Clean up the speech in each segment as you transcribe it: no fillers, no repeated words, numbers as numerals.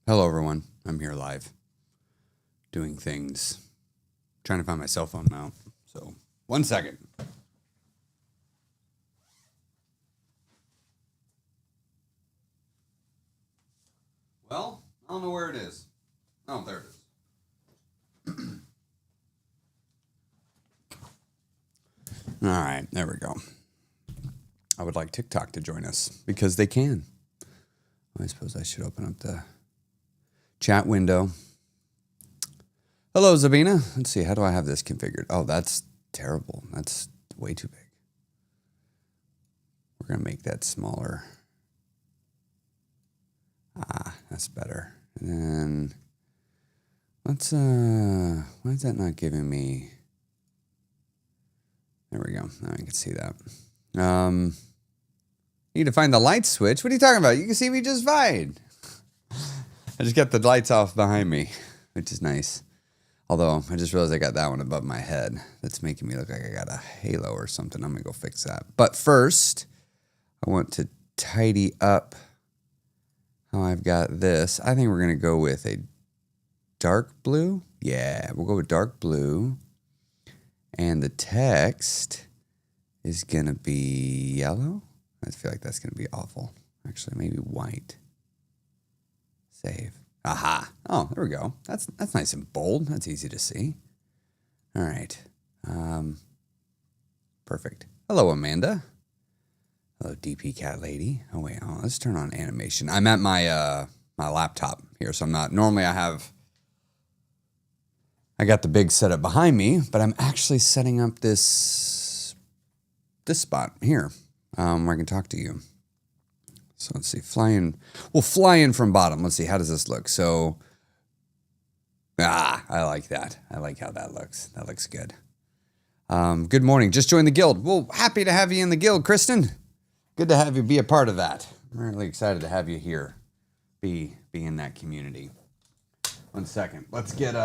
Hello, everyone. I'm here live doing things, trying to find my cell phone mount. So, 1 second. Well, I don't know where it is. Oh, there it is. All right, there we go. I would like TikTok to join us because they can. I suppose I should open up the chat window. Hello, Zabina. Let's see. How do I have this configured? Oh, that's terrible. That's way too big. We're going to make that smaller. That's better. And then let's, why is that not giving me? There we go. Now I can see that. Need to find the light switch. What are you talking about? You can see me just fine. I just got the lights off behind me, which is nice. Although, I just realized I got that one above my head. That's making me look like I got a halo or something. I'm going to go fix that. But first, I want to tidy up how I've got this. I think we're going to go with a dark blue. Yeah, we'll go with dark blue. And the text is going to be yellow. I feel like that's going to be awful. Actually, maybe white. Save. Aha. Oh, there we go. That's nice and bold. That's easy to see. All right. Perfect. Hello, Amanda. Hello, DP Cat Lady. Oh, wait. Oh, let's turn on animation. I'm at my my laptop here, so I'm not... Normally, I got the big setup behind me, but I'm actually setting up this spot here where I can talk to you. So let's see, we'll fly in from bottom. Let's see, how does this look? So, I like that. I like how that looks. That looks good. Good morning. Just joined the guild. Well, happy to have you in the guild, Kristen. Good to have you be a part of that. I'm really excited to have you here. Be in that community. 1 second. Let's get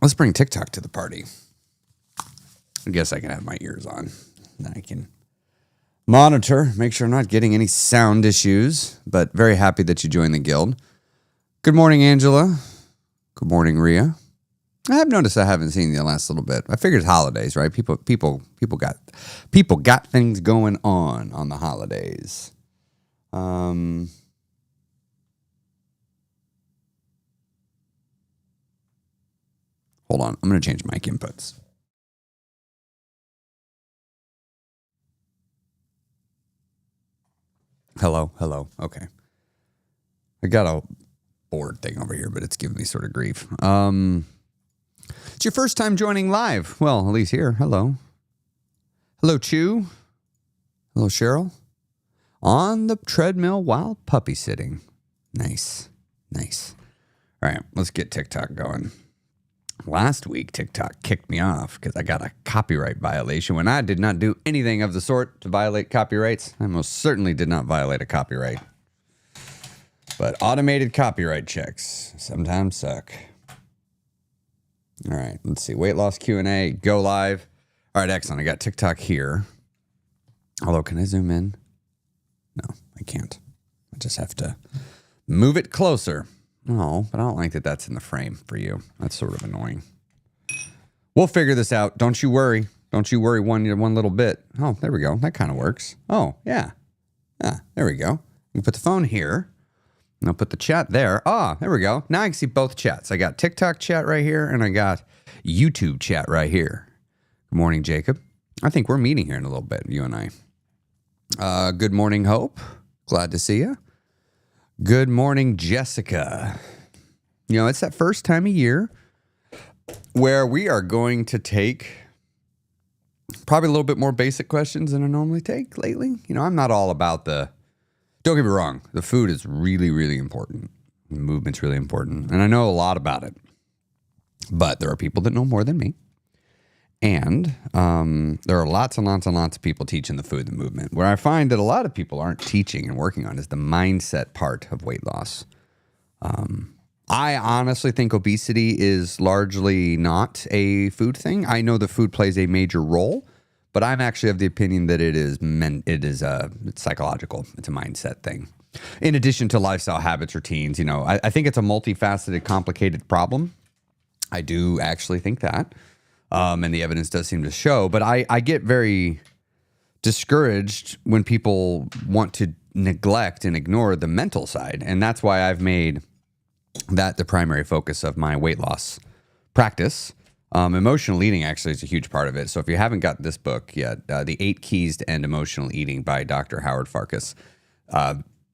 let's bring TikTok to the party. I guess I can have my ears on. Then I can monitor, make sure I'm not getting any sound issues, but very happy that you joined the guild. Good morning, Angela. Good morning, Rhea. I have noticed I haven't seen you the last little bit. I figured holidays, right? People got things going on the holidays. Hold on, I'm going to change mic inputs. Hello. Okay. I got a board thing over here, but it's giving me sort of grief. It's your first time joining live. Well, at least here. Hello. Hello, Chew. Hello, Cheryl. On the treadmill while puppy sitting. Nice. All right, let's get TikTok going. Last week, TikTok kicked me off because I got a copyright violation when I did not do anything of the sort to violate copyrights. I most certainly did not violate a copyright. But automated copyright checks sometimes suck. All right, let's see. Weight loss Q&A, go live. All right, excellent. I got TikTok here. Although, can I zoom in? No, I can't. I just have to move it closer. No, but I don't like that that's in the frame for you. That's sort of annoying. We'll figure this out. Don't you worry. Don't you worry one little bit. Oh, there we go. That kind of works. Oh, yeah. There we go. You can put the phone here. And I'll put the chat there. There we go. Now I can see both chats. I got TikTok chat right here, and I got YouTube chat right here. Good morning, Jacob. I think we're meeting here in a little bit, you and I. Good morning, Hope. Glad to see you. Good morning, Jessica. You know, it's that first time of year where we are going to take probably a little bit more basic questions than I normally take lately. You know, I'm not all about don't get me wrong, the food is really, really important. The movement's really important. And I know a lot about it. But there are people that know more than me. And there are lots and lots and lots of people teaching the food and movement. Where I find that a lot of people aren't teaching and working on is the mindset part of weight loss. I honestly think obesity is largely not a food thing. I know the food plays a major role, but I'm actually of the opinion that it's psychological. It's a mindset thing. in addition to lifestyle habits, routines. I think it's a multifaceted, complicated problem. I do actually think that. And the evidence does seem to show. But I get very discouraged when people want to neglect and ignore the mental side. And that's why I've made that the primary focus of my weight loss practice. Emotional eating actually is a huge part of it. So if you haven't got this book yet, The 8 Keys to End Emotional Eating by Dr. Howard Farkas,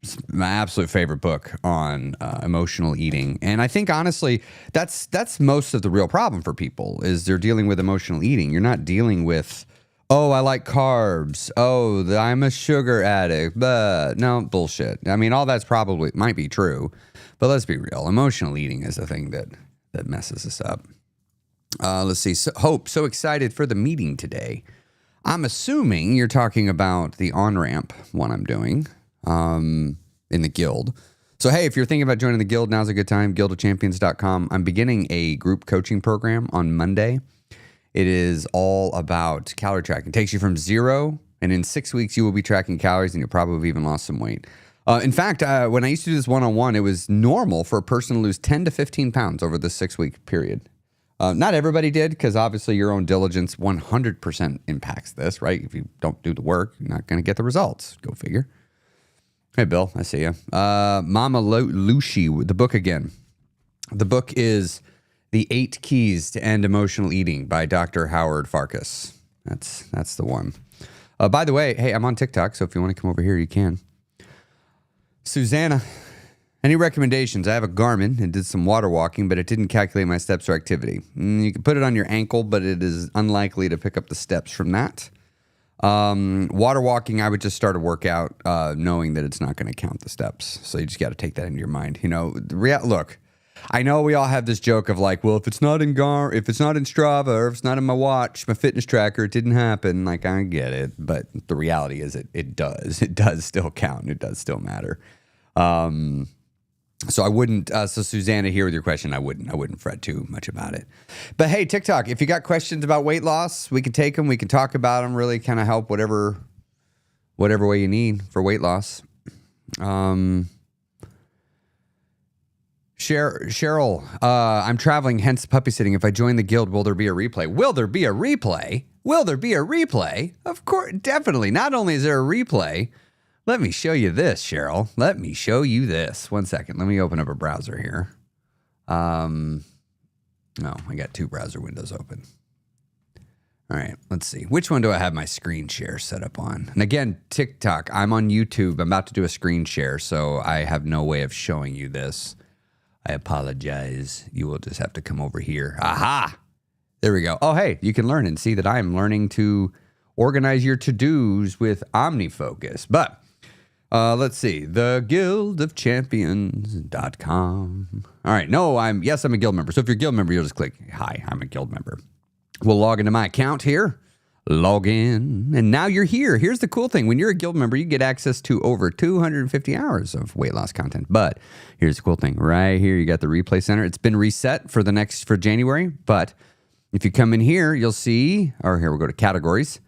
it's my absolute favorite book on emotional eating. And I think, honestly, that's most of the real problem for people is they're dealing with emotional eating. You're not dealing with, oh, I like carbs. Oh, I'm a sugar addict. But no, bullshit. I mean, all that's probably might be true. But let's be real. Emotional eating is the thing that messes us up. Let's see. Hope, so excited for the meeting today. I'm assuming you're talking about the on-ramp one I'm doing in the guild. So, hey, if you're thinking about joining the guild, now's a good time. guildofchampions.com. I'm beginning a group coaching program on Monday. It is all about calorie tracking. It takes you from 0, and in 6 weeks, you will be tracking calories, and you'll probably have even lost some weight. In fact, when I used to do this one-on-one, it was normal for a person to lose 10 to 15 pounds over the 6-week period. Not everybody did, because obviously your own diligence 100% impacts this, right? If you don't do the work, you're not going to get the results. Go figure. Hey, Bill, I see you. Mama Lucy, the book again. The book is The 8 Keys to End Emotional Eating by Dr. Howard Farkas. That's the one. By the way, hey, I'm on TikTok, so if you want to come over here, you can. Susanna, any recommendations? I have a Garmin and did some water walking, but it didn't calculate my steps or activity. You can put it on your ankle, but it is unlikely to pick up the steps from that. Water walking, I would just start a workout knowing that it's not going to count the steps. So you just got to take that into your mind. Look, I know we all have this joke of like, well, if it's not in Strava, or if it's not in my watch, my fitness tracker, it didn't happen. Like, I get it. But the reality is it does. It does still count. It does still matter. So I wouldn't, so Susanna, here with your question, I wouldn't fret too much about it. But hey, TikTok, if you got questions about weight loss, we can take them. We can talk about them, really kind of help whatever way you need for weight loss. Cheryl, I'm traveling, hence puppy sitting. If I join the guild, will there be a replay? Will there be a replay? Will there be a replay? Of course, definitely. Not only is there a replay, let me show you this, Cheryl. Let me show you this. 1 second. Let me open up a browser here. No, I got 2 browser windows open. All right, let's see. Which one do I have my screen share set up on? And again, TikTok, I'm on YouTube. I'm about to do a screen share, so I have no way of showing you this. I apologize. You will just have to come over here. Aha! There we go. Oh, hey, you can learn and see that I am learning to organize your to-dos with OmniFocus. But let's see. theguildofchampions.com. All right. No, I'm a guild member. So if you're a guild member, you'll just click, hi, I'm a guild member. We'll log into my account here. Log in. And now you're here. Here's the cool thing. When you're a guild member, you get access to over 250 hours of weight loss content. But here's the cool thing. Right here, you got the replay center. It's been reset for January. But if you come in here, you'll see, or here we'll go to categories.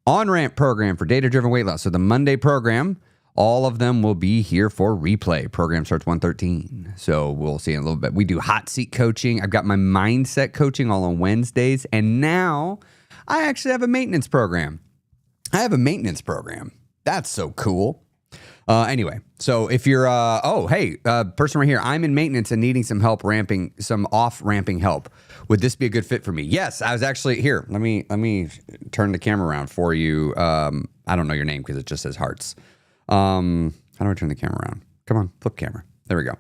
On-ramp program for data-driven weight loss. So the Monday program, all of them will be here for replay. Program starts 1:13. So we'll see in a little bit. We do hot seat coaching. I've got my mindset coaching all on Wednesdays. And now I actually have a maintenance program. That's so cool. Anyway, so if you're, person right here, I'm in maintenance and needing some help some off-ramping help. Would this be a good fit for me? Yes, I was actually here. Let me turn the camera around for you. I don't know your name because it just says hearts. How do I turn the camera around? Come on, flip camera. There we go.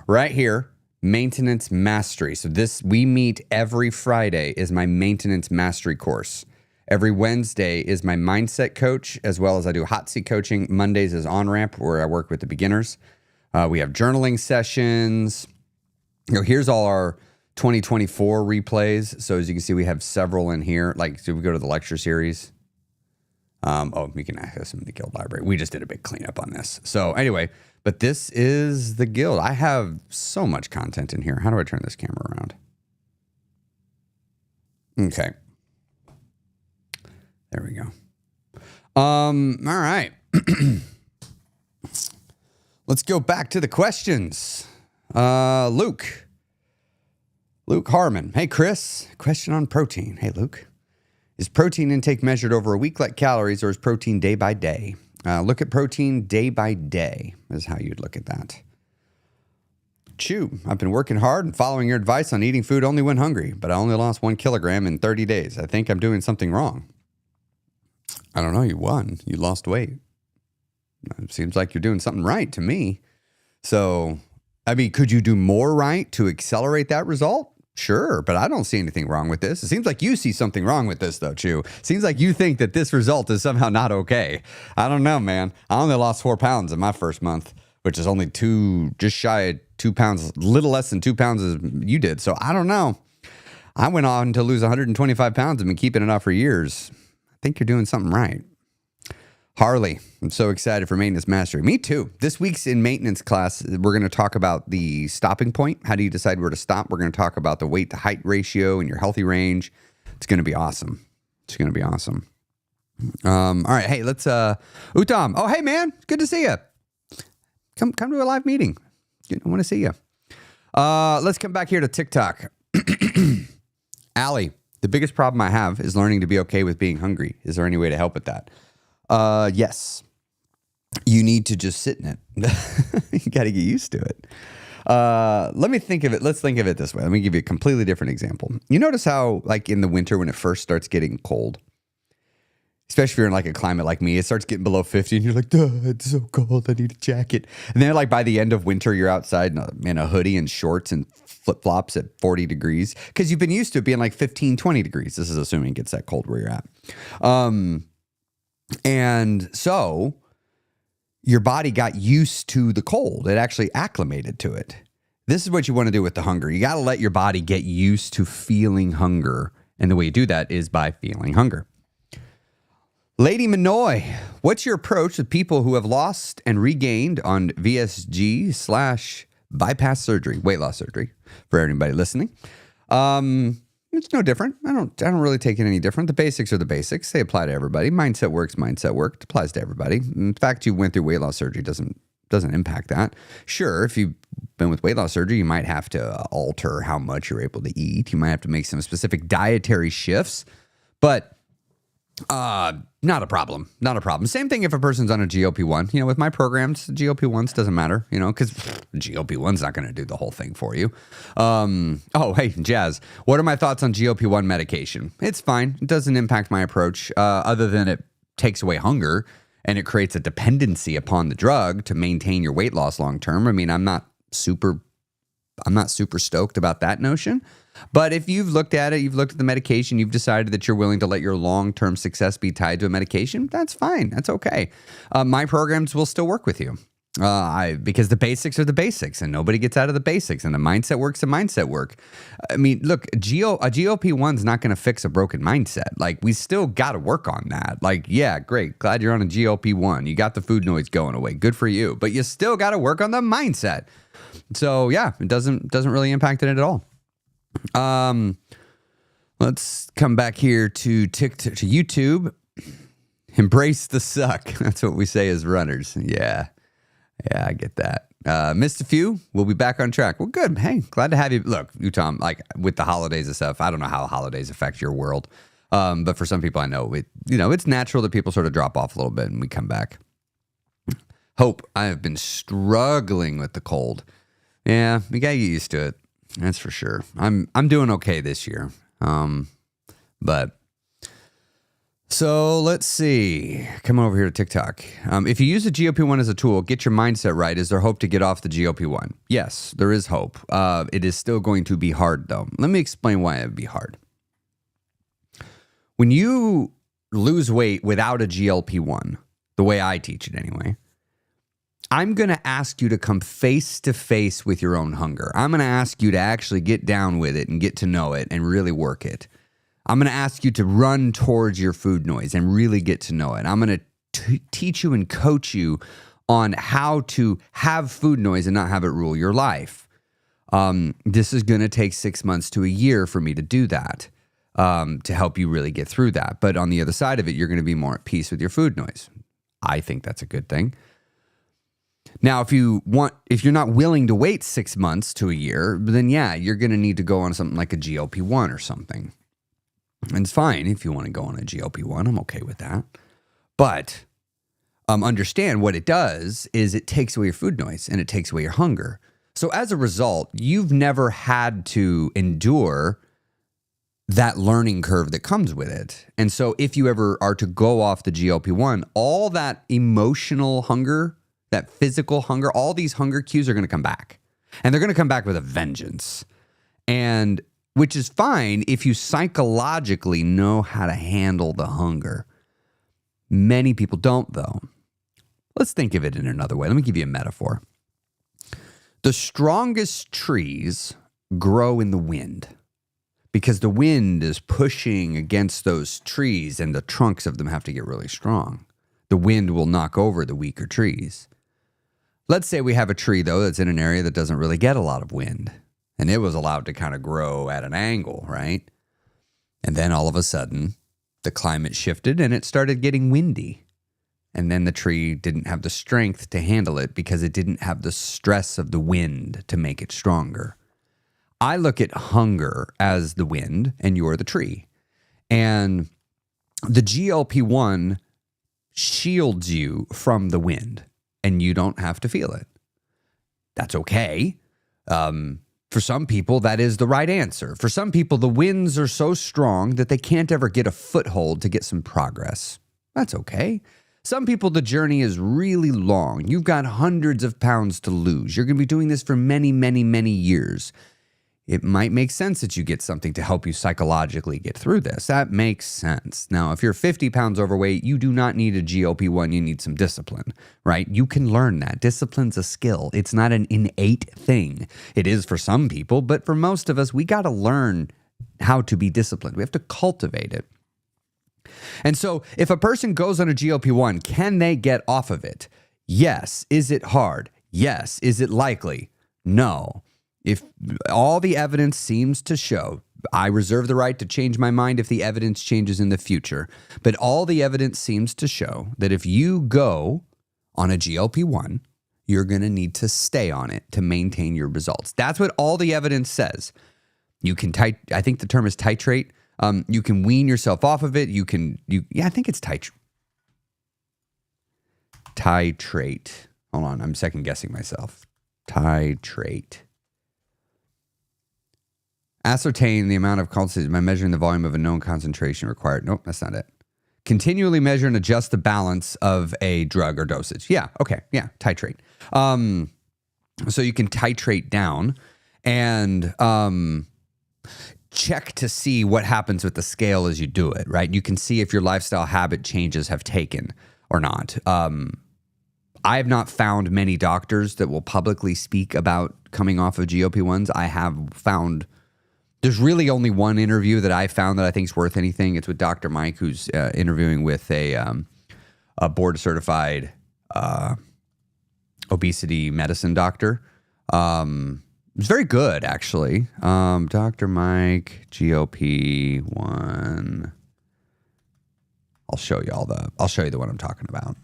Right here, maintenance mastery. So we meet every Friday is my maintenance mastery course. Every Wednesday is my mindset coach, as well as I do hot seat coaching. Mondays is on-ramp, where I work with the beginners. We have journaling sessions. Here's all our 2024 replays. So as you can see, we have several in here. So we go to the lecture series. You can access them in the guild library. We just did a big cleanup on this. So anyway, but this is the guild. I have so much content in here. How do I turn this camera around? Okay. There we go. All right. Let's go back to the questions. Luke Harmon. Hey, Chris. Question on protein. Hey, Luke. Is protein intake measured over a week like calories, or is protein day by day? Look at protein day by day is how you'd look at that. Chew. I've been working hard and following your advice on eating food only when hungry, but I only lost 1 kilogram in 30 days. I think I'm doing something wrong. I don't know. You won. You lost weight. It seems like you're doing something right to me. So, I mean, could you do more right to accelerate that result? Sure, but I don't see anything wrong with this. It seems like you see something wrong with this, though, Chew. Seems like you think that this result is somehow not okay. I don't know, man. I only lost 4 pounds in my first month, which is only just shy of 2 pounds, little less than 2 pounds as you did. So I don't know. I went on to lose 125 pounds and been keeping it off for years. I think you're doing something right. Harley, I'm so excited for maintenance mastery. Me too. This week's in maintenance class, we're going to talk about the stopping point. How do you decide where to stop? We're going to talk about the weight to height ratio and your healthy range. It's going to be awesome. It's going to be awesome. All right. Hey, let's, Uttam. Oh, hey man. Good to see you. Come to a live meeting. I want to see you. Let's come back here to TikTok. Allie, the biggest problem I have is learning to be okay with being hungry. Is there any way to help with that? Yes. You need to just sit in it. You got to get used to it. Let me think of it. Let's think of it this way. Let me give you a completely different example. You notice how, like in the winter, when it first starts getting cold, especially if you're in like a climate like me, it starts getting below 50 and you're like, duh, it's so cold. I need a jacket. And then like by the end of winter, you're outside in a hoodie and shorts and flip flops at 40 degrees because you've been used to it being like 15, 20 degrees. This is assuming it gets that cold where you're at. And so your body got used to the cold. It actually acclimated to it. This is what you want to do with the hunger. You got to let your body get used to feeling hunger. And the way you do that is by feeling hunger. Lady Manoy, what's your approach with people who have lost and regained on VSG/bypass surgery, weight loss surgery, for anybody listening? It's no different. I don't really take it any different. The basics are the basics. They apply to everybody. Mindset work. It applies to everybody. In fact, you went through weight loss surgery doesn't impact that. Sure, if you've been with weight loss surgery, you might have to alter how much you're able to eat. You might have to make some specific dietary shifts, but not a problem. Not a problem. Same thing if a person's on a GLP-1. You know, with my programs, GLP-1s doesn't matter, you know, because GLP-1's not going to do the whole thing for you. Oh, hey, Jazz, what are my thoughts on GLP-1 medication? It's fine. It doesn't impact my approach other than it takes away hunger and it creates a dependency upon the drug to maintain your weight loss long term. I mean, I'm not super stoked about that notion. But if you've looked at it, you've looked at the medication, you've decided that you're willing to let your long-term success be tied to a medication, that's fine. That's okay. My programs will still work with you because the basics are the basics and nobody gets out of the basics and the mindset work's the mindset work. I mean, look, a GLP-1's not going to fix a broken mindset. Like, we still got to work on that. Like, yeah, great. Glad you're on a GLP-1. You got the food noise going away. Good for you. But you still got to work on the mindset. So, yeah, it doesn't really impact it at all. Let's come back here to YouTube. Embrace the suck. That's what we say as runners. Yeah, I get that. Missed a few. We'll be back on track. Well, good. Hey, glad to have you. Look, Tom, like with the holidays and stuff, I don't know how holidays affect your world. But for some people I know, it's natural that people sort of drop off a little bit and we come back. Hope, I have been struggling with the cold. Yeah, you gotta get used to it. That's for sure. I'm doing okay this year. But so let's see. Come over here to TikTok. If you use the GLP-1 as a tool, get your mindset right. Is there hope to get off the GLP-1? Yes, there is hope. It is still going to be hard though. Let me explain why it would be hard. When you lose weight without a GLP-1, the way I teach it anyway, I'm going to ask you to come face to face with your own hunger. I'm going to ask you to actually get down with it and get to know it and really work it. I'm going to ask you to run towards your food noise and really get to know it. I'm going to teach you and coach you on how to have food noise and not have it rule your life. This is going to take 6 months to a year for me to do that, to help you really get through that. But on the other side of it, you're going to be more at peace with your food noise. I think that's a good thing. Now, if you're not willing to wait 6 months to a year, then yeah, you're going to need to go on something like a GLP-1 or something. And it's fine if you want to go on a GLP-1. I'm okay with that. But understand what it does is it takes away your food noise and it takes away your hunger. So as a result, you've never had to endure that learning curve that comes with it. And so if you ever are to go off the GLP-1, all that emotional hunger, that physical hunger, all these hunger cues are going to come back. And they're going to come back with a vengeance. And which is fine if you psychologically know how to handle the hunger. Many people don't, though. Let's think of it in another way. Let me give you a metaphor. The strongest trees grow in the wind because the wind is pushing against those trees and the trunks of them have to get really strong. The wind will knock over the weaker trees. Let's say we have a tree, though, that's in an area that doesn't really get a lot of wind. And it was allowed to kind of grow at an angle, right? And then all of a sudden, the climate shifted and it started getting windy. And then the tree didn't have the strength to handle it because it didn't have the stress of the wind to make it stronger. I look at hunger as the wind and you're the tree. And the GLP-1 shields you from the wind and you don't have to feel it. That's okay. For some people, that is the right answer. For some people, the winds are so strong that they can't ever get a foothold to get some progress. That's okay. Some people, the journey is really long. You've got hundreds of pounds to lose. You're going to be doing this for many, many, many years. It might make sense that you get something to help you psychologically get through this. That makes sense. Now, if you're 50 pounds overweight, you do not need a GLP-1. You need some discipline, right? You can learn that. Discipline's a skill. It's not an innate thing. It is for some people, but for most of us, we got to learn how to be disciplined. We have to cultivate it. And so if a person goes on a GLP-1, can they get off of it? Yes. Is it hard? Yes. Is it likely? No. If all the evidence seems to show, I reserve the right to change my mind if the evidence changes in the future, but all the evidence seems to show that if you go on a GLP-1, you're going to need to stay on it to maintain your results. That's what all the evidence says. You can I think the term is titrate. You can wean yourself off of it. I think it's titrate. Hold on, I'm second guessing myself. Titrate. Ascertain the amount of concentration by measuring the volume of a known concentration required. Nope, that's not it. Continually measure and adjust the balance of a drug or dosage. Yeah, okay, yeah, titrate. So you can titrate down and check to see what happens with the scale as you do it, right? You can see if your lifestyle habit changes have taken or not. I have not found many doctors that will publicly speak about coming off of GLP-1s. I have found... There's really only one interview that I found that I think is worth anything. It's with Dr. Mike, who's interviewing with a board-certified obesity medicine doctor. It's very good, actually. Dr. Mike, GLP-1. I'll show you the one I'm talking about.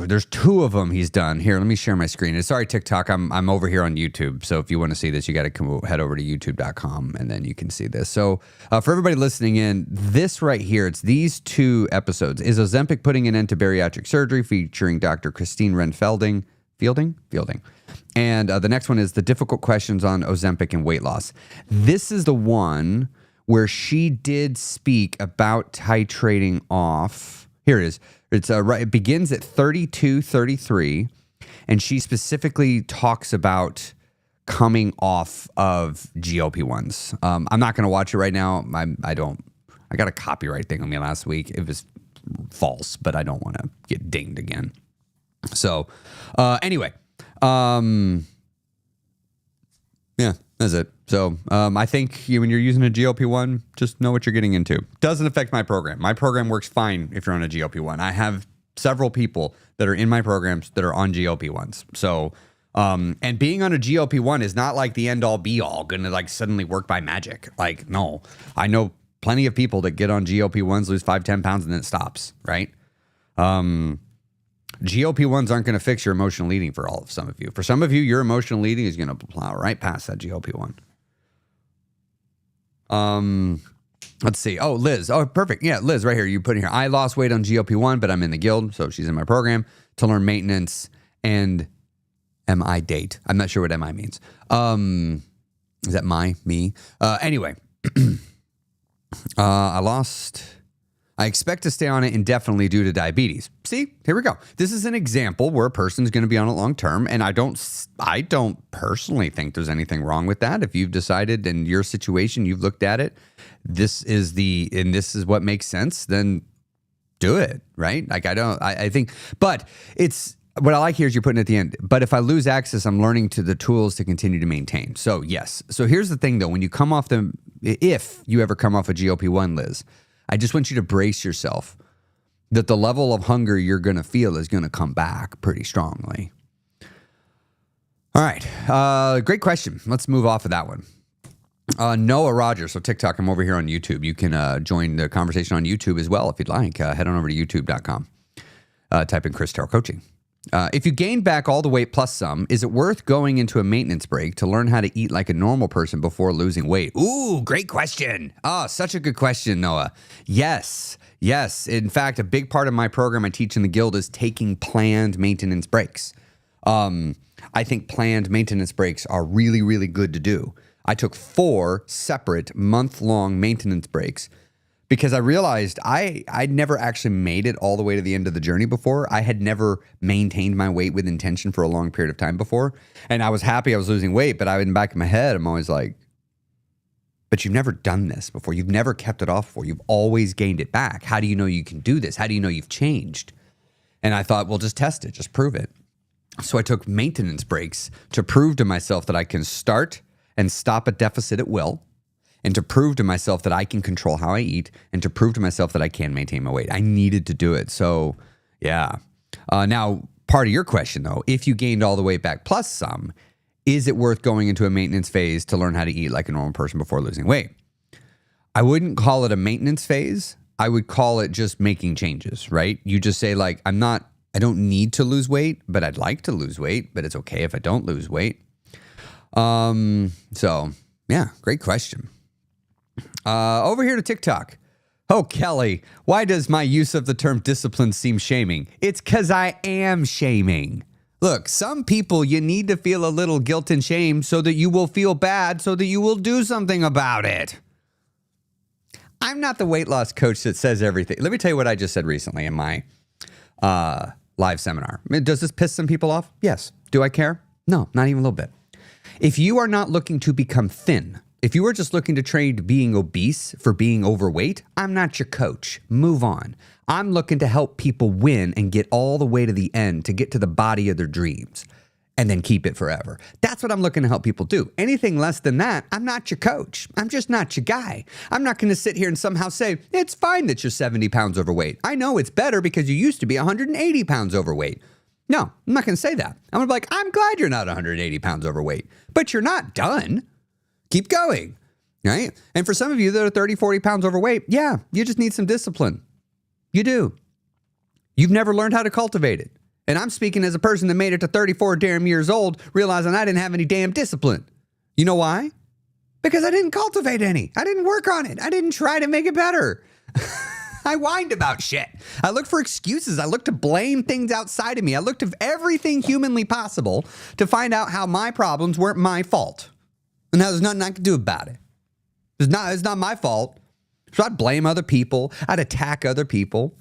There's two of them he's done. Here, let me share my screen. Sorry, TikTok. I'm over here on YouTube. So if you want to see this, you got to head over to youtube.com and then you can see this. So for everybody listening in, this right here, it's these two episodes. Is Ozempic putting an end to bariatric surgery? Featuring Dr. Christine Fielding. And the next one is the difficult questions on Ozempic and weight loss. This is the one where she did speak about titrating off. Here it is. It begins at 32:33, and she specifically talks about coming off of GLP-1s. I'm not going to watch it right now. I got a copyright thing on me last week. It was false, but I don't want to get dinged again. So anyway, yeah, that's it. So I think when you're using a GLP-1, just know what you're getting into. Doesn't affect my program. My program works fine if you're on a GLP-1. I have several people that are in my programs that are on GLP-1s. So, and being on a GLP-1 is not like the end all be all going to like suddenly work by magic. Like, no, I know plenty of people that get on GLP-1s, lose 5-10 pounds, and then it stops, right? GLP-1s aren't going to fix your emotional eating for some of you. For some of you, your emotional eating is going to plow right past that GLP-1. Let's see. Oh, Liz. Oh, perfect. Yeah, Liz, right here. You put in here. I lost weight on GLP-1, but I'm in the guild, so she's in my program to learn maintenance and MI date. I'm not sure what MI means. Is that me? Anyway, I expect to stay on it indefinitely due to diabetes. See, here we go. This is an example where a person's going to be on it long term, and I don't personally think there's anything wrong with that. If you've decided in your situation, you've looked at it, this is what makes sense, then do it, right? Like I think, but it's, what I like here is you're putting at the end, but if I lose access, I'm learning to the tools to continue to maintain. So yes. So here's the thing though, when you come off if you ever come off a GLP-1, Liz, I just want you to brace yourself that the level of hunger you're going to feel is going to come back pretty strongly. All right. Great question. Let's move off of that one. Noah Rogers. So TikTok, I'm over here on YouTube. You can join the conversation on YouTube as well if you'd like. Head on over to youtube.com. Type in Chris Terrell Coaching. If you gain back all the weight plus some, is it worth going into a maintenance break to learn how to eat like a normal person before losing weight? Ooh, great question. Oh, such a good question, Noah. Yes. In fact, a big part of my program I teach in the guild is taking planned maintenance breaks. I think planned maintenance breaks are really, really good to do. I took 4 separate month-long maintenance breaks because I realized I'd never actually made it all the way to the end of the journey before. I had never maintained my weight with intention for a long period of time before. And I was happy I was losing weight, but in the back of my head, I'm always like, but you've never done this before. You've never kept it off before. You've always gained it back. How do you know you can do this? How do you know you've changed? And I thought, well, just test it. Just prove it. So I took maintenance breaks to prove to myself that I can start and stop a deficit at will, and to prove to myself that I can control how I eat, and to prove to myself that I can maintain my weight. I needed to do it. So, yeah. Now, part of your question, though, if you gained all the weight back plus some, is it worth going into a maintenance phase to learn how to eat like a normal person before losing weight? I wouldn't call it a maintenance phase. I would call it just making changes, right? You just say, like, I don't need to lose weight, but I'd like to lose weight, but it's okay if I don't lose weight. So, yeah, great question. Over here to TikTok. Oh, Kelly, why does my use of the term discipline seem shaming? It's because I am shaming. Look, some people you need to feel a little guilt and shame so that you will feel bad, so that you will do something about it. I'm not the weight loss coach that says everything. Let me tell you what I just said recently in my live seminar. I mean, does this piss some people off? Yes. Do I care? No, not even a little bit. If you are not looking to become thin, if you are just looking to trade being obese for being overweight, I'm not your coach. Move on. I'm looking to help people win and get all the way to the end, to get to the body of their dreams and then keep it forever. That's what I'm looking to help people do. Anything less than that, I'm not your coach. I'm just not your guy. I'm not going to sit here and somehow say, it's fine that you're 70 pounds overweight. I know it's better because you used to be 180 pounds overweight. No, I'm not going to say that. I'm going to be like, I'm glad you're not 180 pounds overweight, but you're not done. Keep going, right? And for some of you that are 30, 40 pounds overweight, yeah, you just need some discipline. You do. You've never learned how to cultivate it. And I'm speaking as a person that made it to 34 damn years old, realizing I didn't have any damn discipline. You know why? Because I didn't cultivate any. I didn't work on it. I didn't try to make it better. I whined about shit. I looked for excuses. I looked to blame things outside of me. I looked at everything humanly possible to find out how my problems weren't my fault. And now there's nothing I can do about it. It's not my fault. So I'd blame other people. I'd attack other people.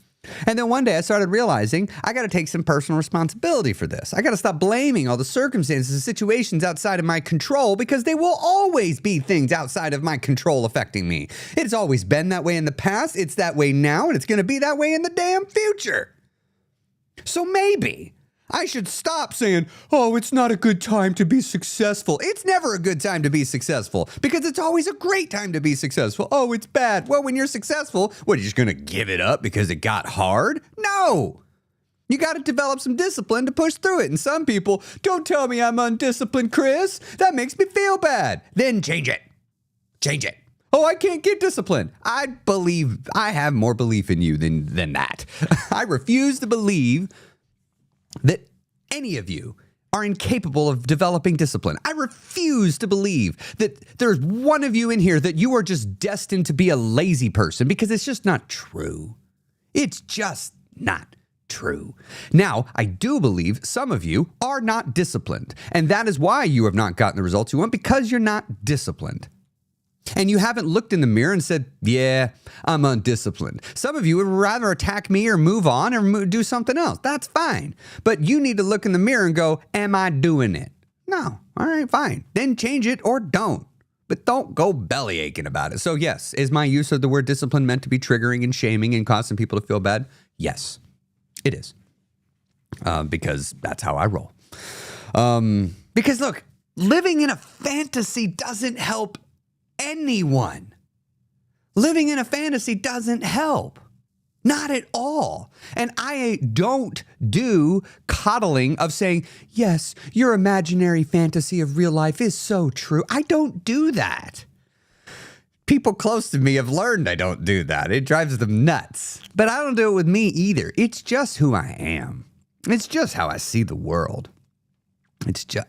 And then one day I started realizing I got to take some personal responsibility for this. I got to stop blaming all the circumstances and situations outside of my control, because they will always be things outside of my control affecting me. It's always been that way in the past. It's that way now, and it's going to be that way in the damn future. So maybe I should stop saying, oh, it's not a good time to be successful. It's never a good time to be successful, because it's always a great time to be successful. Oh, it's bad. Well, when you're successful, what, are you just going to give it up because it got hard? No. You got to develop some discipline to push through it. And some people, don't tell me I'm undisciplined, Chris. That makes me feel bad. Then change it. Change it. Oh, I can't get disciplined. I have more belief in you than that. I refuse to believe that any of you are incapable of developing discipline. I refuse to believe that there's one of you in here that you are just destined to be a lazy person, because it's just not true. It's just not true. Now, I do believe some of you are not disciplined, and that is why you have not gotten the results you want, because you're not disciplined. And you haven't looked in the mirror and said, yeah, I'm undisciplined. Some of you would rather attack me or move on or do something else. That's fine. But you need to look in the mirror and go, am I doing it? No. All right, fine. Then change it or don't. But don't go belly aching about it. So yes, is my use of the word discipline meant to be triggering and shaming and causing people to feel bad? Yes, it is. Because that's how I roll. Because look, living in a fantasy doesn't help anyone. Living in a fantasy doesn't help. Not at all. And I don't do coddling of saying, yes, your imaginary fantasy of real life is so true. I don't do that. People close to me have learned I don't do that. It drives them nuts. But I don't do it with me either. It's just who I am. It's just how I see the world. It's just,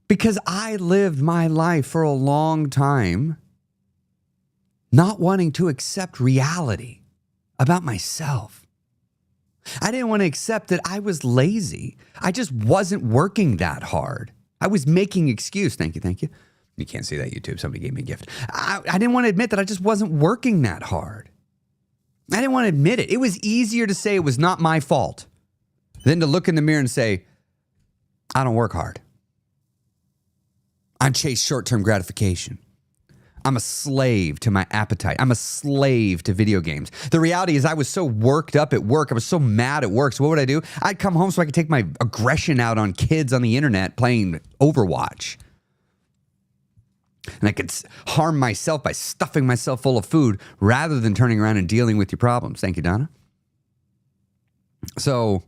because I lived my life for a long time not wanting to accept reality about myself. I didn't want to accept that I was lazy. I just wasn't working that hard. I was making excuse. Thank you. You can't see that, YouTube. Somebody gave me a gift. I didn't want to admit that I just wasn't working that hard. I didn't want to admit it. It was easier to say it was not my fault than to look in the mirror and say, I don't work hard. I chase short-term gratification. I'm a slave to my appetite. I'm a slave to video games. The reality is I was so worked up at work. I was so mad at work. So what would I do? I'd come home so I could take my aggression out on kids on the internet playing Overwatch. And I could harm myself by stuffing myself full of food rather than turning around and dealing with your problems. Thank you, Donna. So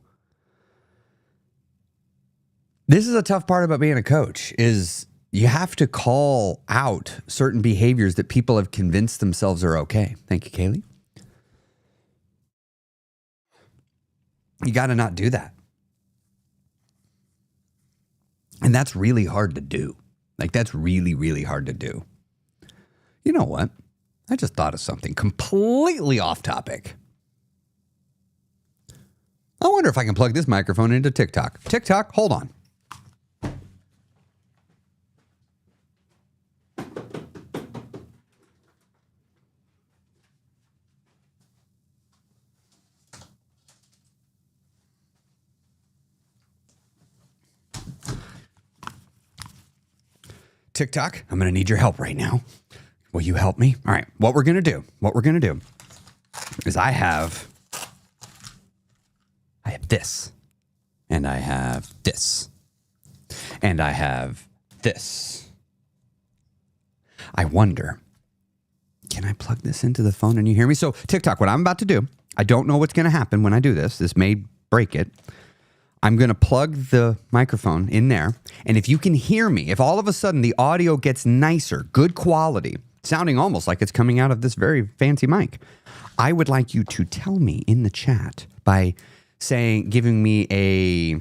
this is a tough part about being a coach is you have to call out certain behaviors that people have convinced themselves are okay. Thank you, Kaylee. You got to not do that. And that's really hard to do. Like, that's really, really hard to do. You know what? I just thought of something completely off topic. I wonder if I can plug this microphone into TikTok. TikTok, hold on. TikTok, I'm going to need your help right now. Will you help me? All right. What we're going to do is I have this, and I have this, and I have this. I wonder, can I plug this into the phone and you hear me? So TikTok, what I'm about to do, I don't know what's going to happen when I do this. This may break it. I'm going to plug the microphone in there. And if you can hear me, if all of a sudden the audio gets nicer, good quality, sounding almost like it's coming out of this very fancy mic, I would like you to tell me in the chat by giving me a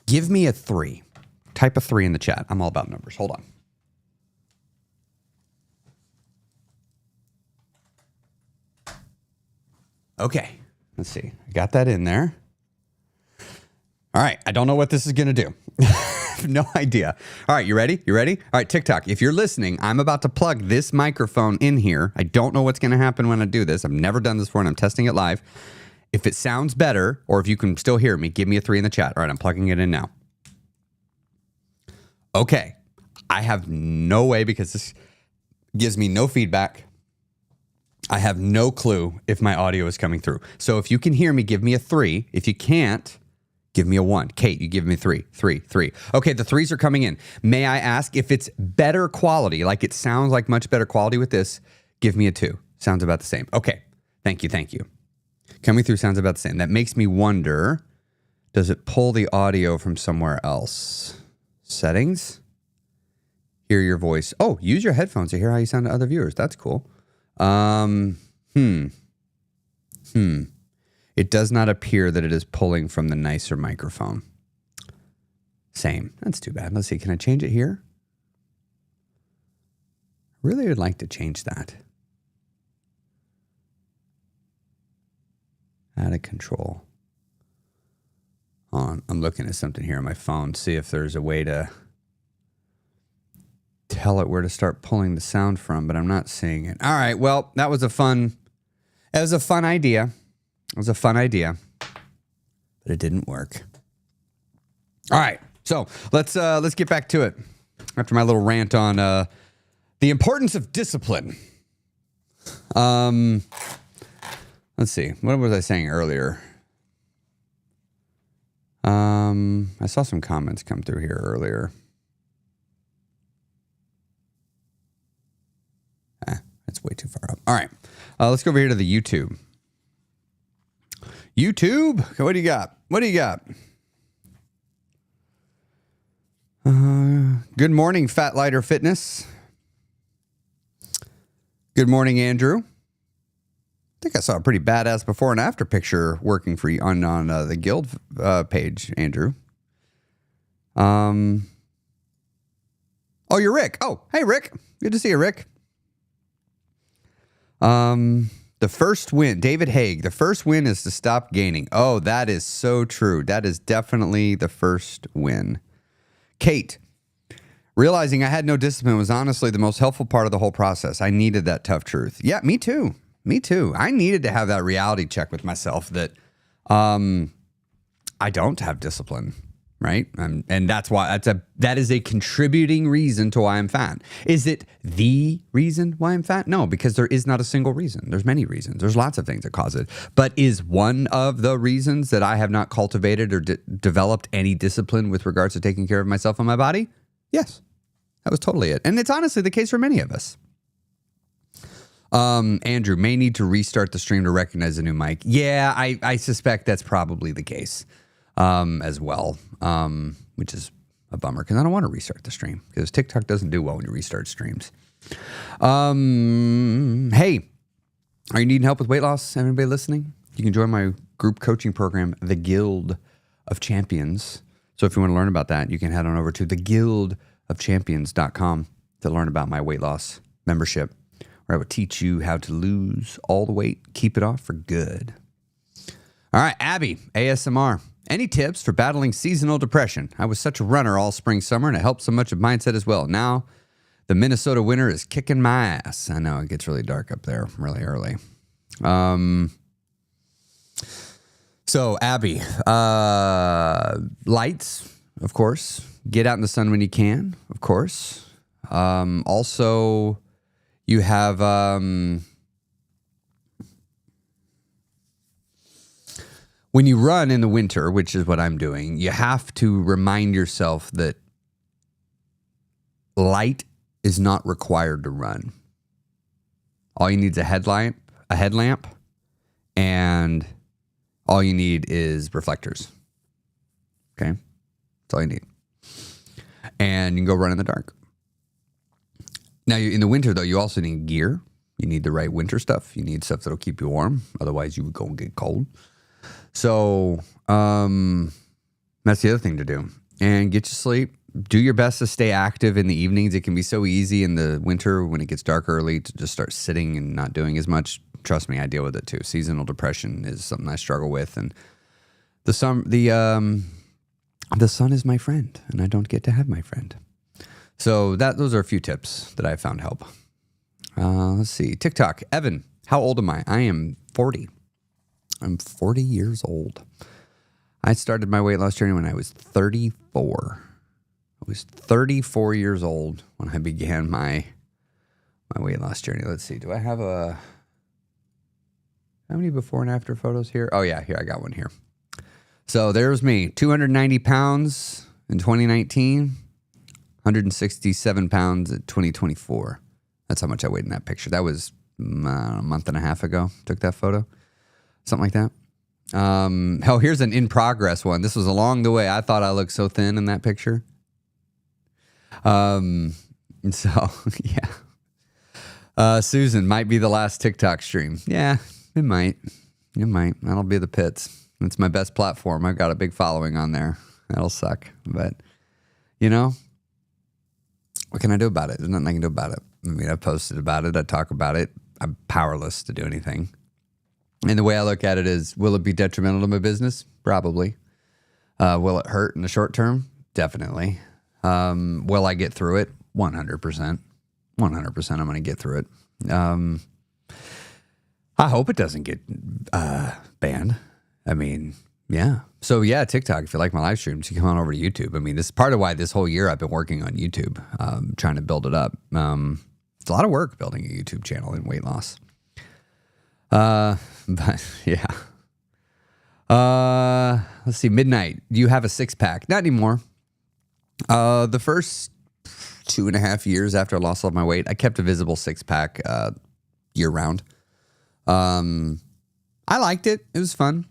3. Type a 3 in the chat. I'm all about numbers. Hold on. Okay. Let's see. I got that in there. All right, I don't know what this is going to do. No idea. All right, you ready? All right, TikTok, if you're listening, I'm about to plug this microphone in here. I don't know what's going to happen when I do this. I've never done this before, and I'm testing it live. If it sounds better, or if you can still hear me, give me a 3 in the chat. All right, I'm plugging it in now. Okay, I have no way, because this gives me no feedback. I have no clue if my audio is coming through. So if you can hear me, give me a 3. If you can't, give me a 1. Kate, you give me 3. Okay, the 3s are coming in. May I ask if it's better quality, like it sounds like much better quality with this, give me a 2. Sounds about the same. Okay, thank you. Coming through sounds about the same. That makes me wonder, does it pull the audio from somewhere else? Settings? hear your voice. Oh, use your headphones to hear how you sound to other viewers. That's cool. It does not appear that it is pulling from the nicer microphone. Same. That's too bad. Let's see. Can I change it here? Really would like to change that. Out of control. I'm looking at something here on my phone. See if there's a way to tell it where to start pulling the sound from, but I'm not seeing it. All right. Well, that was a fun idea. It was a fun idea, but it didn't work. All right. So let's get back to it. After my little rant on the importance of discipline. Let's see. What was I saying earlier? I saw some comments come through here earlier. That's way too far up. All right. Let's go over here to the YouTube. YouTube, what do you got? What do you got? Good morning, Fat Lighter Fitness. Good morning, Andrew. I think I saw a pretty badass before and after picture working for you on the guild page, Andrew. Oh, you're Rick. Oh, hey, Rick. Good to see you, Rick. The first win, David Haig, the first win is to stop gaining. Oh, that is so true. That is definitely the first win. Kate, realizing I had no discipline was honestly the most helpful part of the whole process. I needed that tough truth. Yeah, me too. Me too. I needed to have that reality check with myself that I don't have discipline, right? And that's why that is a contributing reason to why I'm fat. Is it the reason why I'm fat? No, because there is not a single reason. There's many reasons. There's lots of things that cause it. But is one of the reasons that I have not cultivated or developed any discipline with regards to taking care of myself and my body? Yes, that was totally it. And it's honestly the case for many of us. Andrew, may need to restart the stream to recognize the new mic. Yeah, I suspect that's probably the case as well, which is a bummer because I don't want to restart the stream because TikTok doesn't do well when you restart streams. Hey, are you needing help with weight loss? Anybody listening? You can join my group coaching program, The Guild of Champions. So if you want to learn about that, you can head on over to theguildofchampions.com to learn about my weight loss membership, where I will teach you how to lose all the weight, keep it off for good. All right, Abby, ASMR. Any tips for battling seasonal depression? I was such a runner all spring, summer, and it helped so much of mindset as well. Now, the Minnesota winter is kicking my ass. I know, it gets really dark up there really early. So, Abby, lights, of course. Get out in the sun when you can, of course. Also, you have when you run in the winter, which is what I'm doing, you have to remind yourself that light is not required to run. All you need is a headlamp, and all you need is reflectors. Okay? That's all you need. And you can go run in the dark. Now, in the winter, though, you also need gear. You need the right winter stuff. You need stuff that'll keep you warm. Otherwise, you would go and get cold. So that's the other thing to do. And get your sleep. Do your best to stay active in the evenings. It can be so easy in the winter when it gets dark early to just start sitting and not doing as much. Trust me, I deal with it too. Seasonal depression is something I struggle with. And the sun is my friend, and I don't get to have my friend. So those are a few tips that I found help. Let's see. TikTok. Evan, how old am I? I am 40. I'm 40 years old. I started my weight loss journey when I was 34. I was 34 years old when I began my weight loss journey. Let's see. Do I have how many before and after photos here? Oh, yeah. Here, I got one here. So there's me. 290 pounds in 2019. 167 pounds in 2024. That's how much I weighed in that picture. That was a month and a half ago. Took that photo. Something like that. Hell, here's an in progress one. This was along the way. I thought I looked so thin in that picture. So, yeah. Susan, might be the last TikTok stream. Yeah, it might. It might. That'll be the pits. It's my best platform. I've got a big following on there. That'll suck. But, what can I do about it? There's nothing I can do about it. I mean, I've posted about it. I talk about it. I'm powerless to do anything. And the way I look at it is, will it be detrimental to my business? Probably. Will it hurt in the short term? Definitely. Will I get through it? 100%. 100% I'm going to get through it. I hope it doesn't get banned. I mean, yeah. So yeah, TikTok, if you like my live streams, you come on over to YouTube. I mean, this is part of why this whole year I've been working on YouTube, trying to build it up. It's a lot of work building a YouTube channel in weight loss. But yeah. Let's see, Midnight. Do you have a 6-pack? Not anymore. The first 2.5 years after I lost all my weight, I kept a visible 6-pack year round. I liked it. It was fun.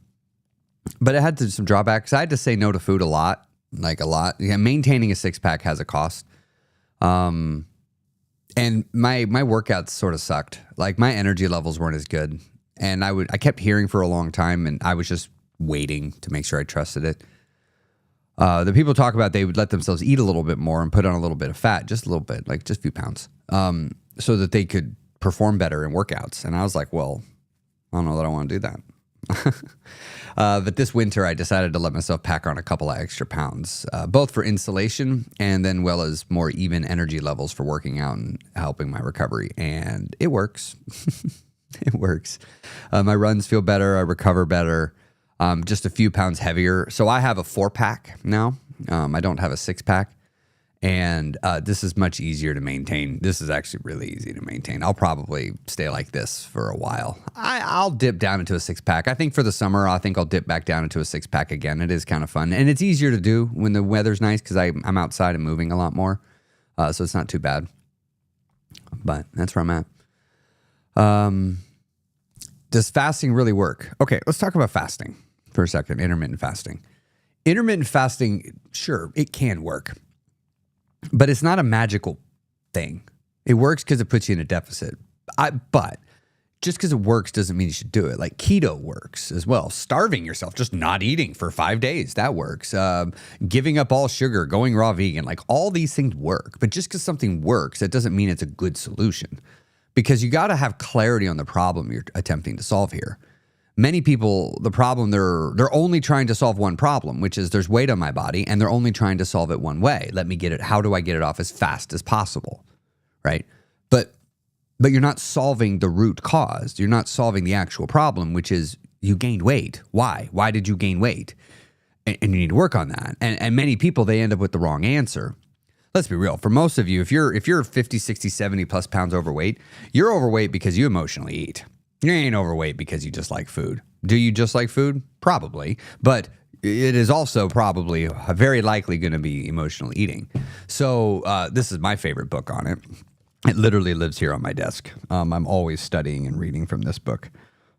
But it had some drawbacks. I had to say no to food a lot. Yeah, maintaining a 6-pack has a cost. And my workouts sort of sucked. Like, my energy levels weren't as good. And I kept hearing for a long time, and I was just waiting to make sure I trusted it. The people talk about they would let themselves eat a little bit more and put on a little bit of fat, just a little bit, like just a few pounds, so that they could perform better in workouts. And I was like, well, I don't know that I want to do that. But this winter, I decided to let myself pack on a couple of extra pounds, both for insulation and then well as more even energy levels for working out and helping my recovery. And it works. It works. My runs feel better. I recover better. Just a few pounds heavier. So I have a 4-pack now. I don't have a 6-pack. And this is much easier to maintain. This is actually really easy to maintain. I'll probably stay like this for a while. I'll dip down into a 6-pack. I think for the summer, I'll dip back down into a 6-pack again. It is kind of fun. And it's easier to do when the weather's nice because I'm outside and moving a lot more. So it's not too bad. But that's where I'm at. Does fasting really work? Okay, let's talk about fasting for a second. Intermittent fasting. Intermittent fasting, sure, it can work. But it's not a magical thing. It works because it puts you in a deficit. But just because it works doesn't mean you should do it. Like keto works as well. Starving yourself, just not eating for 5 days, that works. Giving up all sugar, going raw vegan, like all these things work. But just because something works, that doesn't mean it's a good solution. Because you got to have clarity on the problem you're attempting to solve here. Many people, the problem, they're only trying to solve one problem, which is there's weight on my body, and they're only trying to solve it one way. Let me get it. How do I get it off as fast as possible? Right? But you're not solving the root cause. You're not solving the actual problem, which is you gained weight. Why? Why did you gain weight? And you need to work on that. And many people, they end up with the wrong answer. Let's be real. For most of you, if you're 50, 60, 70 plus pounds overweight, you're overweight because you emotionally eat. You ain't overweight because you just like food. Do you just like food? Probably. But it is also probably very likely going to be emotional eating. So this is my favorite book on it. It literally lives here on my desk. I'm always studying and reading from this book.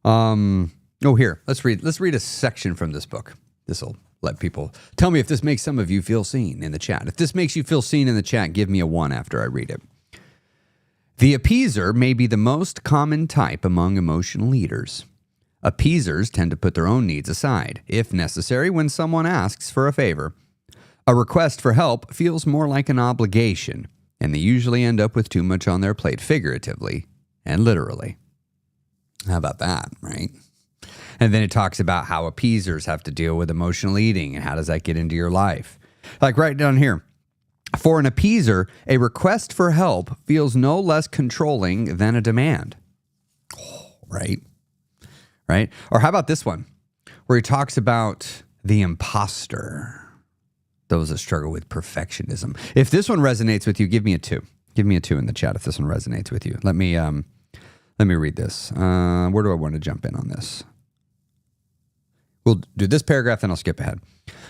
Here, let's read a section from this book. This will let people tell me if this makes some of you feel seen in the chat. If this makes you feel seen in the chat, give me a 1 after I read it. The appeaser may be the most common type among emotional eaters. Appeasers tend to put their own needs aside, if necessary, when someone asks for a favor. A request for help feels more like an obligation, and they usually end up with too much on their plate, figuratively and literally. How about that, right? And then it talks about how appeasers have to deal with emotional eating and how does that get into your life. Like right down here. For an appeaser, a request for help feels no less controlling than a demand. Right? Right? Or how about this one, where he talks about the imposter, those that struggle with perfectionism. If this one resonates with you, give me a 2. Give me a 2 in the chat if this one resonates with you. Let me read this. Where do I want to jump in on this? We'll do this paragraph, then I'll skip ahead.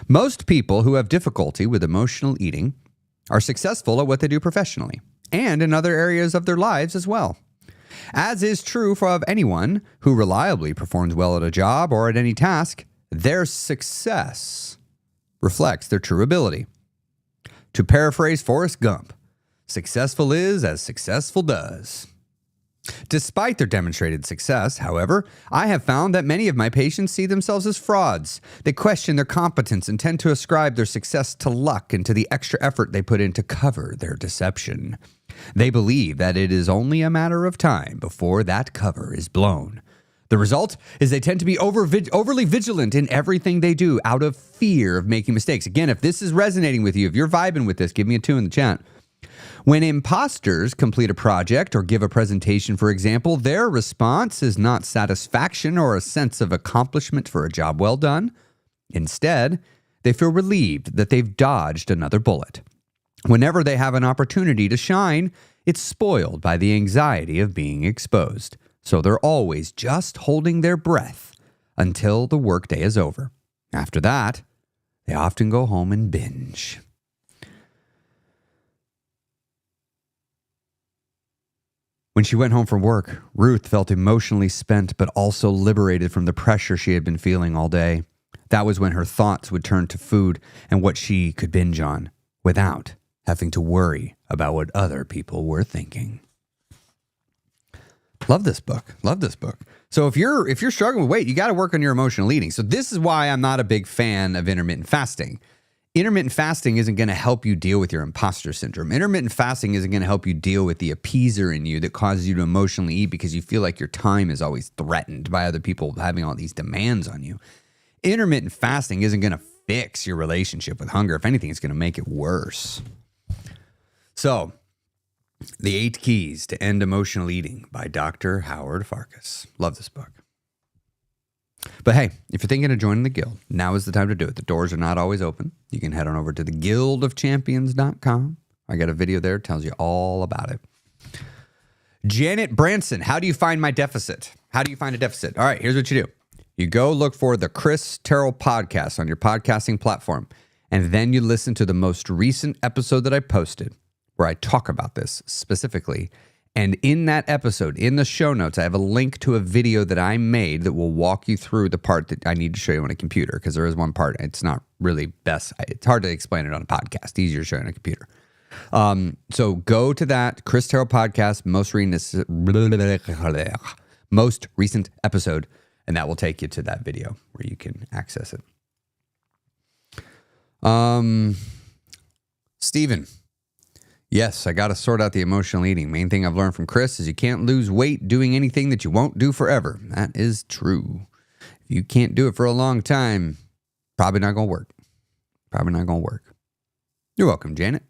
Most people who have difficulty with emotional eating are successful at what they do professionally and in other areas of their lives as well. As is true of anyone who reliably performs well at a job or at any task, their success reflects their true ability. To paraphrase Forrest Gump, Successful is as successful does. Despite their demonstrated success, however, I have found that many of my patients see themselves as frauds. They question their competence and tend to ascribe their success to luck and to the extra effort they put in to cover their deception. They believe that it is only a matter of time before that cover is blown. The result is they tend to be overly vigilant in everything they do out of fear of making mistakes. Again, if this is resonating with you, if you're vibing with this, give me a 2 in the chat. When imposters complete a project or give a presentation, for example, their response is not satisfaction or a sense of accomplishment for a job well done. Instead, they feel relieved that they've dodged another bullet. Whenever they have an opportunity to shine, it's spoiled by the anxiety of being exposed. So they're always just holding their breath until the workday is over. After that, they often go home and binge. When she went home from work, Ruth felt emotionally spent but also liberated from the pressure she had been feeling all day. That was when her thoughts would turn to food and what she could binge on without having to worry about what other people were thinking. Love this book. Love this book. So if you're struggling with weight, you got to work on your emotional eating. So this is why I'm not a big fan of intermittent fasting. Intermittent fasting isn't going to help you deal with your imposter syndrome. Intermittent fasting isn't going to help you deal with the appeaser in you that causes you to emotionally eat because you feel like your time is always threatened by other people having all these demands on you. Intermittent fasting isn't going to fix your relationship with hunger. If anything, it's going to make it worse. So, The 8 Keys to End Emotional Eating by Dr. Howard Farkas. Love this book. But hey, if you're thinking of joining the guild, now is the time to do it. The doors are not always open. You can head on over to theguildofchampions.com. I got a video there that tells you all about it. Janet Branson, how do you find my deficit? How do you find a deficit? All right, here's what you do. You go look for the Chris Terrell podcast on your podcasting platform, and then you listen to the most recent episode that I posted where I talk about this specifically. And in that episode, in the show notes, I have a link to a video that I made that will walk you through the part that I need to show you on a computer, because there is one part. It's not really best. It's hard to explain it on a podcast. Easier to show you on a computer. So go to that Chris Terrell podcast, most recent episode, and that will take you to that video where you can access it. Steven. Yes, I got to sort out the emotional eating. Main thing I've learned from Chris is you can't lose weight doing anything that you won't do forever. That is true. If you can't do it for a long time, probably not going to work. Probably not going to work. You're welcome, Janet.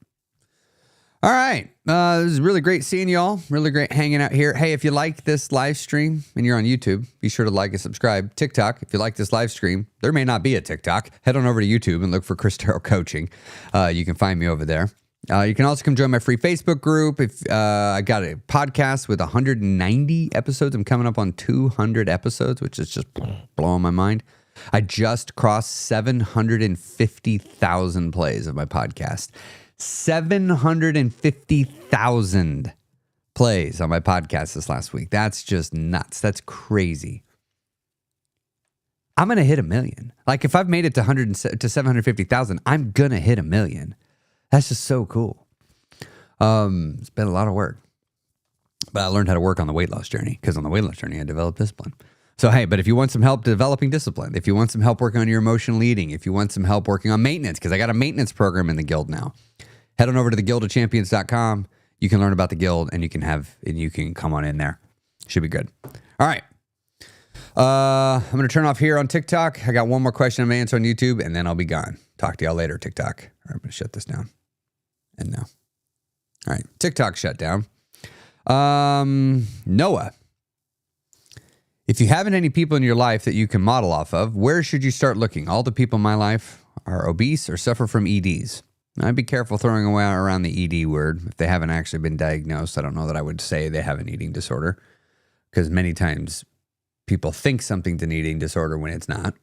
All right. This is really great seeing y'all. Really great hanging out here. Hey, if you like this live stream and you're on YouTube, be sure to like and subscribe. TikTok, if you like this live stream, there may not be a TikTok. Head on over to YouTube and look for Chris Terrell Coaching. You can find me over there. You can also come join my free Facebook group. If I got a podcast with 190 episodes. I'm coming up on 200 episodes, which is just blowing my mind. I just crossed 750,000 plays of my podcast. 750,000 plays on my podcast this last week. That's just nuts. That's crazy. I'm going to hit 1 million. Like if I've made it to 750,000, I'm going to hit 1 million. That's just so cool. It's been a lot of work. But I learned how to work on the weight loss journey, because on the weight loss journey, I developed discipline. So, hey, but if you want some help developing discipline, if you want some help working on your emotional eating, if you want some help working on maintenance, because I got a maintenance program in the guild now, head on over to theguildofchampions.com. You can learn about the guild, and you can come on in there. Should be good. All right. I'm going to turn off here on TikTok. I got one more question I'm going to answer on YouTube, and then I'll be gone. Talk to y'all later, TikTok. All right, I'm going to shut this down. And now. All right, TikTok shut down. Noah. If you haven't any people in your life that you can model off of, where should you start looking? All the people in my life are obese or suffer from EDs. I'd be careful throwing away around the ED word if they haven't actually been diagnosed. I don't know that I would say they have an eating disorder, because many times people think something's an eating disorder when it's not.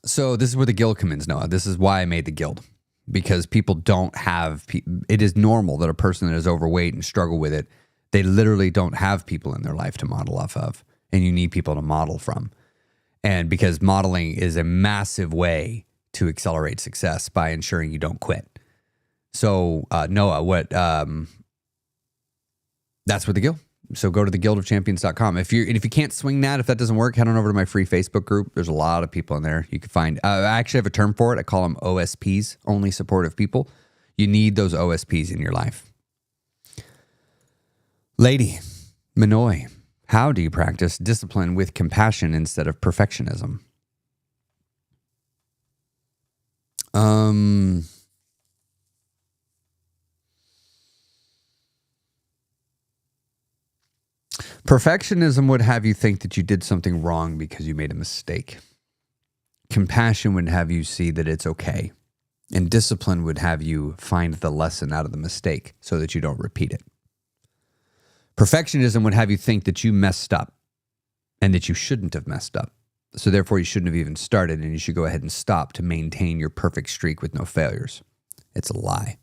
So this is where the guild comes in, Noah. This is why I made the guild, because people don't have, it is normal that a person that is overweight and struggle with it, they literally don't have people in their life to model off of, and you need people to model from. And because modeling is a massive way to accelerate success by ensuring you don't quit. So Noah, that's what the guild. So go to theguildofchampions.com. If you can't swing that, if that doesn't work, head on over to my free Facebook group. There's a lot of people in there. You can find, I actually have a term for it. I call them OSPs, only supportive people. You need those OSPs in your life. Lady Minoy, how do you practice discipline with compassion instead of perfectionism? Perfectionism would have you think that you did something wrong because you made a mistake. Compassion would have you see that it's okay. And discipline would have you find the lesson out of the mistake so that you don't repeat it. Perfectionism would have you think that you messed up and that you shouldn't have messed up. So therefore you shouldn't have even started and you should go ahead and stop to maintain your perfect streak with no failures. It's a lie.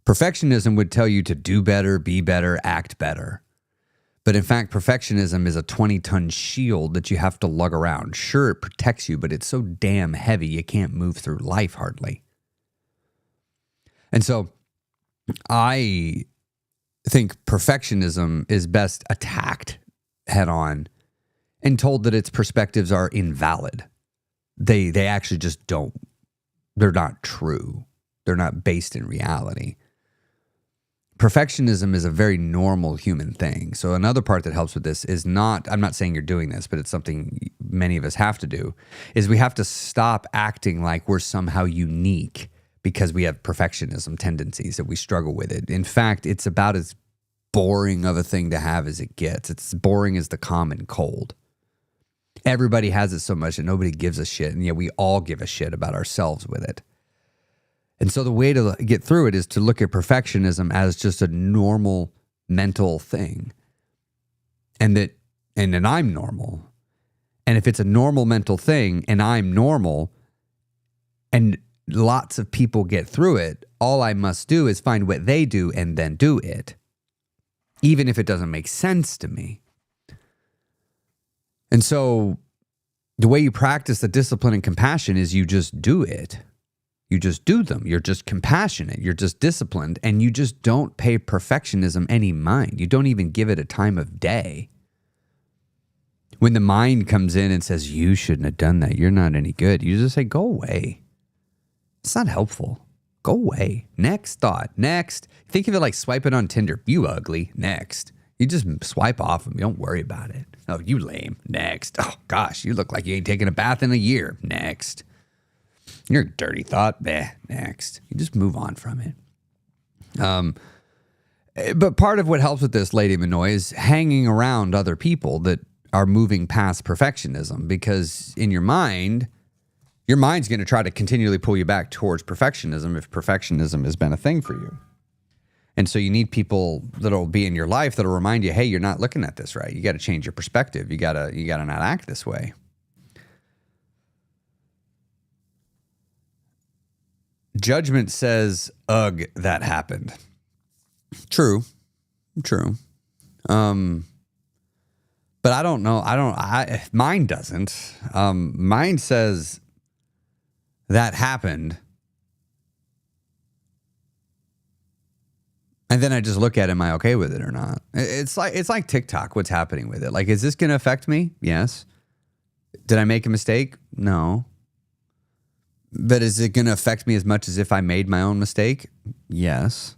Perfectionism would tell you to do better, be better, act better. But in fact, perfectionism is a 20-ton shield that you have to lug around. Sure, it protects you, but it's so damn heavy you can't move through life hardly. And so I think perfectionism is best attacked head on and told that its perspectives are invalid. They actually just don't, they're not true. They're not based in reality. Perfectionism is a very normal human thing. So another part that helps with this is not, I'm not saying you're doing this, but it's something many of us have to do, is we have to stop acting like we're somehow unique because we have perfectionism tendencies that we struggle with it. In fact, it's about as boring of a thing to have as it gets. It's as boring as the common cold. Everybody has it so much that nobody gives a shit, and yet we all give a shit about ourselves with it. And so the way to get through it is to look at perfectionism as just a normal mental thing. And that I'm normal. And if it's a normal mental thing and I'm normal and lots of people get through it, all I must do is find what they do and then do it. Even if it doesn't make sense to me. And so the way you practice the discipline and compassion is you just do it. You just do them. You're just compassionate. You're just disciplined. And you just don't pay perfectionism any mind. You don't even give it a time of day. When the mind comes in and says, you shouldn't have done that, you're not any good, you just say, go away. It's not helpful. Go away. Next thought. Next. Think of it like swiping on Tinder. You ugly. Next. You just swipe off them. You don't worry about it. Oh, you lame. Next. Oh, gosh, you look like you ain't taken a bath in a year. Next. You're a dirty thought. Bleh. Next. You just move on from it. But part of what helps with this, Lady Minoy, is hanging around other people that are moving past perfectionism, because in your mind's going to try to continually pull you back towards perfectionism if perfectionism has been a thing for you. And so you need people that'll be in your life that'll remind you, hey, you're not looking at this right. You got to change your perspective. You got to not act this way. Judgment says, ugh, that happened. True. But I don't know. Mine doesn't. Mine says that happened. And then I just look at it, am I okay with it or not? It's like TikTok, what's happening with it. Like, is this going to affect me? Yes. Did I make a mistake? No. But is it going to affect me as much as if I made my own mistake? Yes.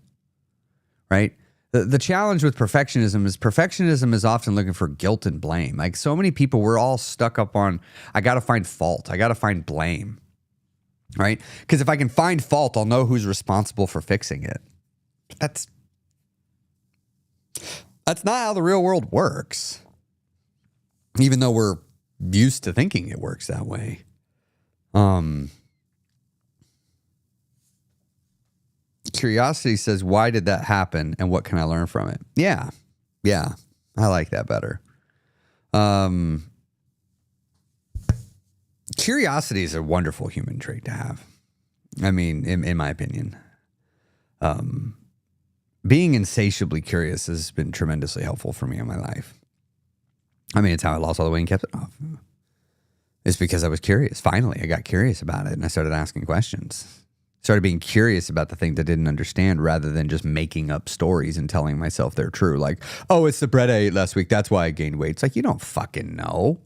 Right? The challenge with perfectionism is often looking for guilt and blame. Like, so many people, we're all stuck up on, I got to find fault. I got to find blame. Right? Because if I can find fault, I'll know who's responsible for fixing it. That's not how the real world works. Even though we're used to thinking it works that way. Curiosity says, why did that happen and what can I learn from it? Yeah. I like that better. Curiosity is a wonderful human trait to have. I mean, in my opinion. Being insatiably curious has been tremendously helpful for me in my life. I mean, it's how I lost all the weight and kept it off. It's because I was curious. Finally, I got curious about it and I started asking questions. Started being curious about the things I didn't understand rather than just making up stories and telling myself they're true. Like, oh, it's the bread I ate last week. That's why I gained weight. It's like, you don't fucking know.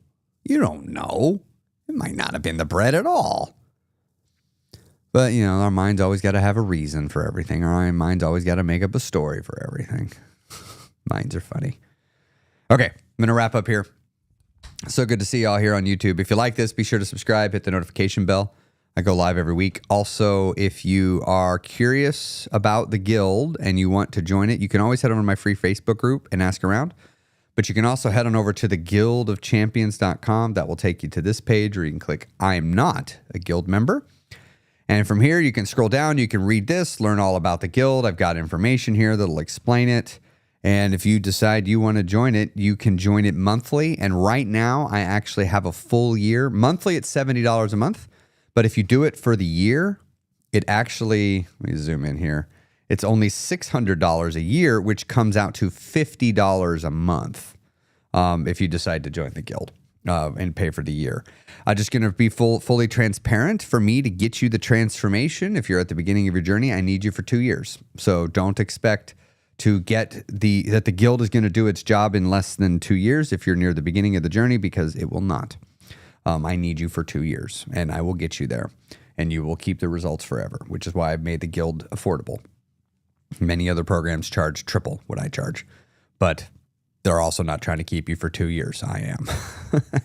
You don't know. It might not have been the bread at all. But, you know, our mind's always got to have a reason for everything. Our mind's always got to make up a story for everything. Minds are funny. Okay, I'm going to wrap up here. So good to see y'all here on YouTube. If you like this, be sure to subscribe, hit the notification bell. I go live every week. Also, if you are curious about the guild and you want to join it, you can always head over to my free Facebook group and ask around. But you can also head on over to the guildofchampions.com. That will take you to this page where you can click I am not a guild member. And from here, you can scroll down. You can read this, learn all about the guild. I've got information here that'll explain it. And if you decide you want to join it, you can join it monthly. And right now, I actually have a full year. Monthly, it's $70 a month. But if you do it for the year, it actually, let me zoom in here. It's only $600 a year, which comes out to $50 a month if you decide to join the guild and pay for the year. I'm just going to be fully transparent. For me to get you the transformation, if you're at the beginning of your journey, I need you for 2 years. So don't expect to get that the guild is going to do its job in less than 2 years if you're near the beginning of the journey, because it will not. I need you for 2 years, and I will get you there, and you will keep the results forever, which is why I've made the guild affordable. Many other programs charge triple what I charge, but they're also not trying to keep you for 2 years. I am.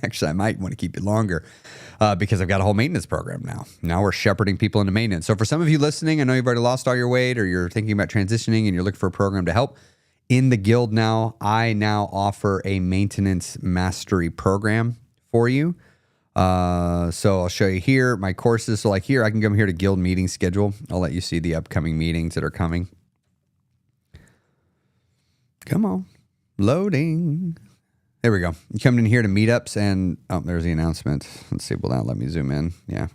Actually, I might want to keep you longer because I've got a whole maintenance program now. Now we're shepherding people into maintenance. So for some of you listening, I know you've already lost all your weight or you're thinking about transitioning and you're looking for a program to help. In the guild now, I now offer a maintenance mastery program for you. So I'll show you here my courses. So like here, I can come here to guild meeting schedule. I'll let you see the upcoming meetings that are coming. Come on, loading. There we go. You come in here to meetups and, oh, there's the announcement. Let's see. Well, now let me zoom in. Yeah.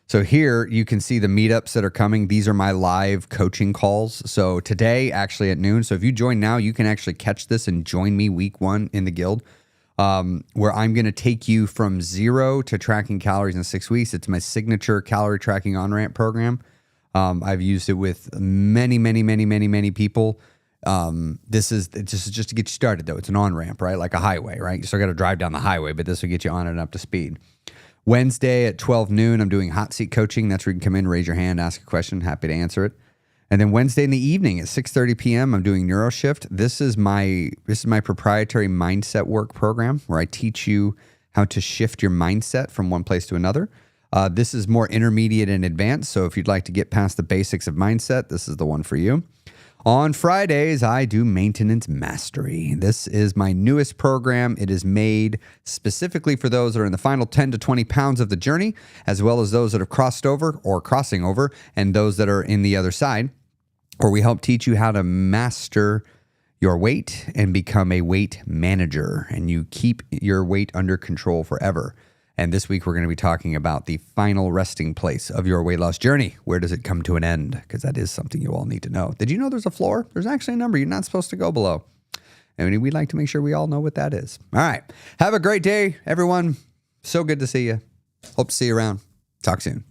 So here you can see the meetups that are coming. These are my live coaching calls. So today, actually at noon. So if you join now, you can actually catch this and join me week 1 in the guild. Where I'm going to take you from 0 to tracking calories in 6 weeks. It's my signature calorie tracking on-ramp program. I've used it with many people. This is just to get you started, though. It's an on-ramp, right? Like a highway, right? You still got to drive down the highway, but this will get you on and up to speed. Wednesday at 12 noon, I'm doing hot seat coaching. That's where you can come in, raise your hand, ask a question. Happy to answer it. And then Wednesday in the evening at 6:30 p.m., I'm doing NeuroShift. This is my proprietary mindset work program where I teach you how to shift your mindset from one place to another. This is more intermediate and advanced. So if you'd like to get past the basics of mindset, this is the one for you. On Fridays, I do maintenance mastery. This is my newest program. It is made specifically for those that are in the final 10 to 20 pounds of the journey, as well as those that have crossed over or crossing over, and those that are in the other side, where we help teach you how to master your weight and become a weight manager, and you keep your weight under control forever. And this week, we're going to be talking about the final resting place of your weight loss journey. Where does it come to an end? Because that is something you all need to know. Did you know there's a floor? There's actually a number you're not supposed to go below. And we'd like to make sure we all know what that is. All right. Have a great day, everyone. So good to see you. Hope to see you around. Talk soon.